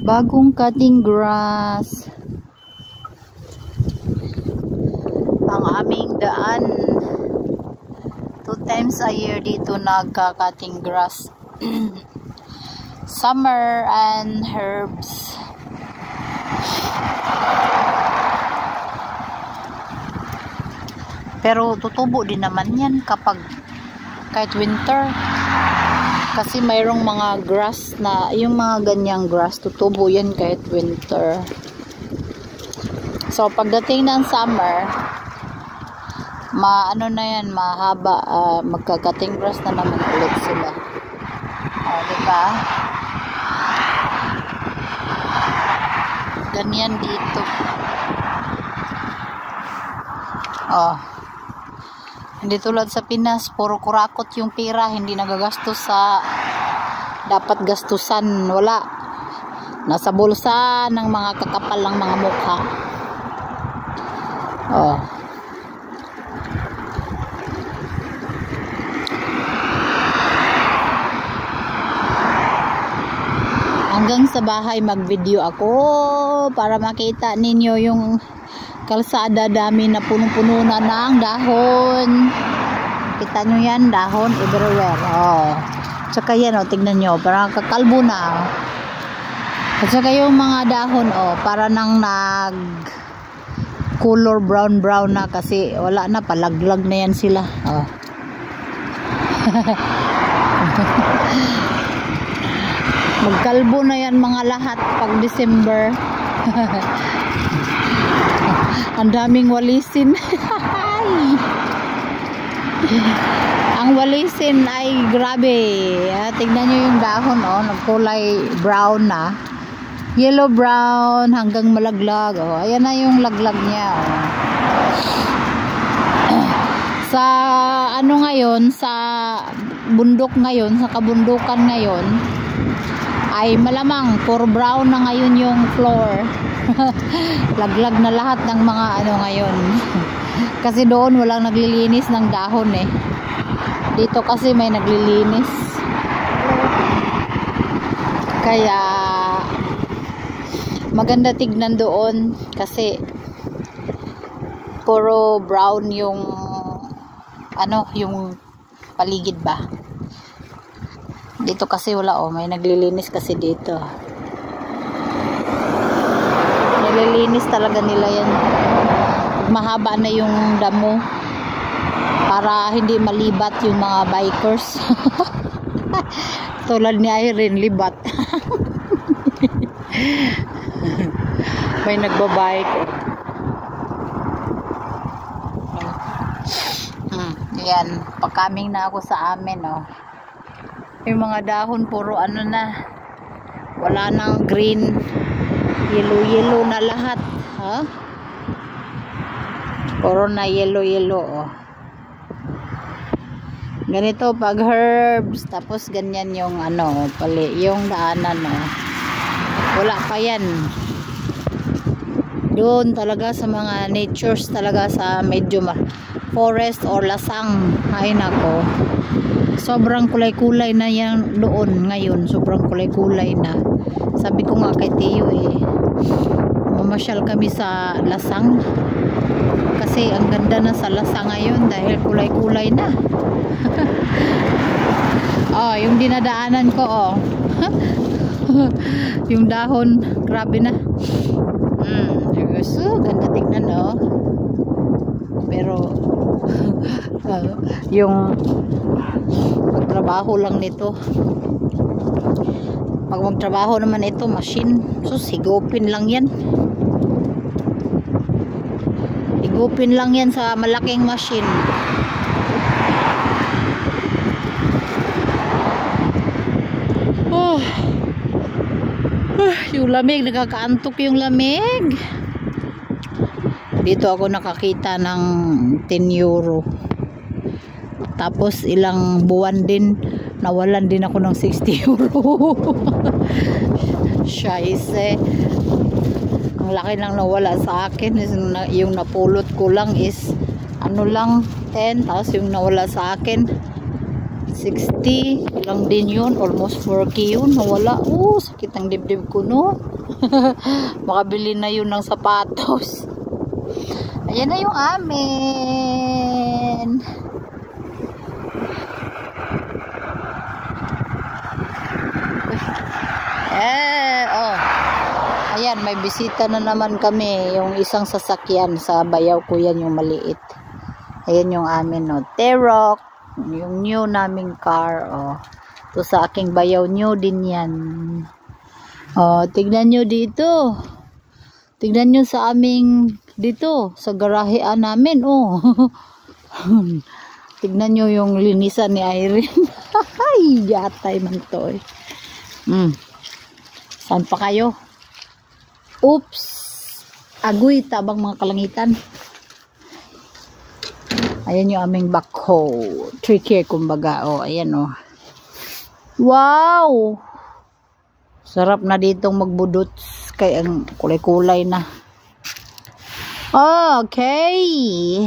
Bagong cutting grass. Ang aming daan. 2 times a year dito nagka-cutting grass. Summer and herbs. Pero tutubo din naman yan kapag kahit winter. Kasi mayroong mga grass na, yung mga ganyang grass, tutubo yan kahit winter. So, pagdating ng summer, ano na yan, mahaba, magka-cutting grass na naman ulit sila. Diba? Ganyan dito. Hindi tulad sa Pinas, puro kurakot yung pera, hindi nagagastos sa dapat gastusan, wala. Nasa bulsa ng mga kakapal ng mga mukha. Hanggang sa bahay mag-video ako para makita ninyo yung kalsada, dami na punong-puno na ng dahon. Kita nyo yan, dahon everywhere. Tsaka yan, tignan nyo, parang kakalbo na. At saka yung mga dahon, para nang color brown na kasi wala na, palaglag na yan sila. Magkalbo na yan mga lahat pag December. Ang daming walisin. Ang walisin ay grabe. Tignan nyo yung dahon, nagkulay brown na. Yellow brown hanggang malaglag. Ayan na yung laglag niya. Sa ano ngayon, sa bundok ngayon, sa kabundukan ngayon, ay malamang pure brown na ngayon yung floor. Laglag na lahat ng mga ano ngayon. Kasi doon walang naglilinis ng dahon dito kasi may naglilinis. Kaya maganda tignan doon kasi puro brown yung yung paligid ba. Dito kasi wala, may naglilinis kasi dito. Nililinis talaga nila yan. Mahaba na yung damo para hindi malibat yung mga bikers. Tulad ni Irene, libat. May nagbabike. Yan, pagkaming na ako sa amin, yung mga dahon puro na, wala nang green, yellow na lahat, puro na yellow. Ganito pag herbs, tapos ganyan yung yung daanan, wala pa yan. Doon talaga sa mga natures talaga, sa medyo forest or lasang, ay nako, sobrang kulay-kulay na yan doon ngayon. Sobrang kulay-kulay na. Sabi ko nga kay Teo mamasyal kami sa lasang kasi ang ganda na sa lasang ngayon dahil kulay-kulay na. Yung dinadaanan ko, yung dahon, grabe na. So ganda tignan, pero yung pagtrabaho lang nito, pag magtrabaho naman ito machine, so higupin lang yan sa malaking machine. Yung lamig, nakakaantok yung lamig. Dito ako nakakita ng 10 euro. Tapos ilang buwan din, nawalan din ako ng 60 euro. Scheisse. Ang laki lang nawala sa akin. Yung napulot ko lang is lang 10, tapos yung nawala sa akin 60 lang din yun. Almost 4K yun. Nawala. Sakit ang dibdib ko, no? Makabili na yun ng sapatos. Ayan na yung amin. Ayan, may bisita na naman kami. Yung isang sasakyan sa bayaw ko yan, yung maliit. Ayan yung amin, no. T-Roc. Yung new naming car, Ito sa aking bayaw, new din yan. Tignan nyo dito. Tignan nyo sa aming, dito, sa garahean namin, Tignan nyo yung linisan ni Irene. Ay, yatay man to, Saan pa kayo? Oops! Agoy, tabang mga kalangitan. Ayan yung aming backhoe. Tricky, kumbaga. Ayan, Wow! Sarap na ditong magbudot. Kaya ang kulay-kulay na. Okay!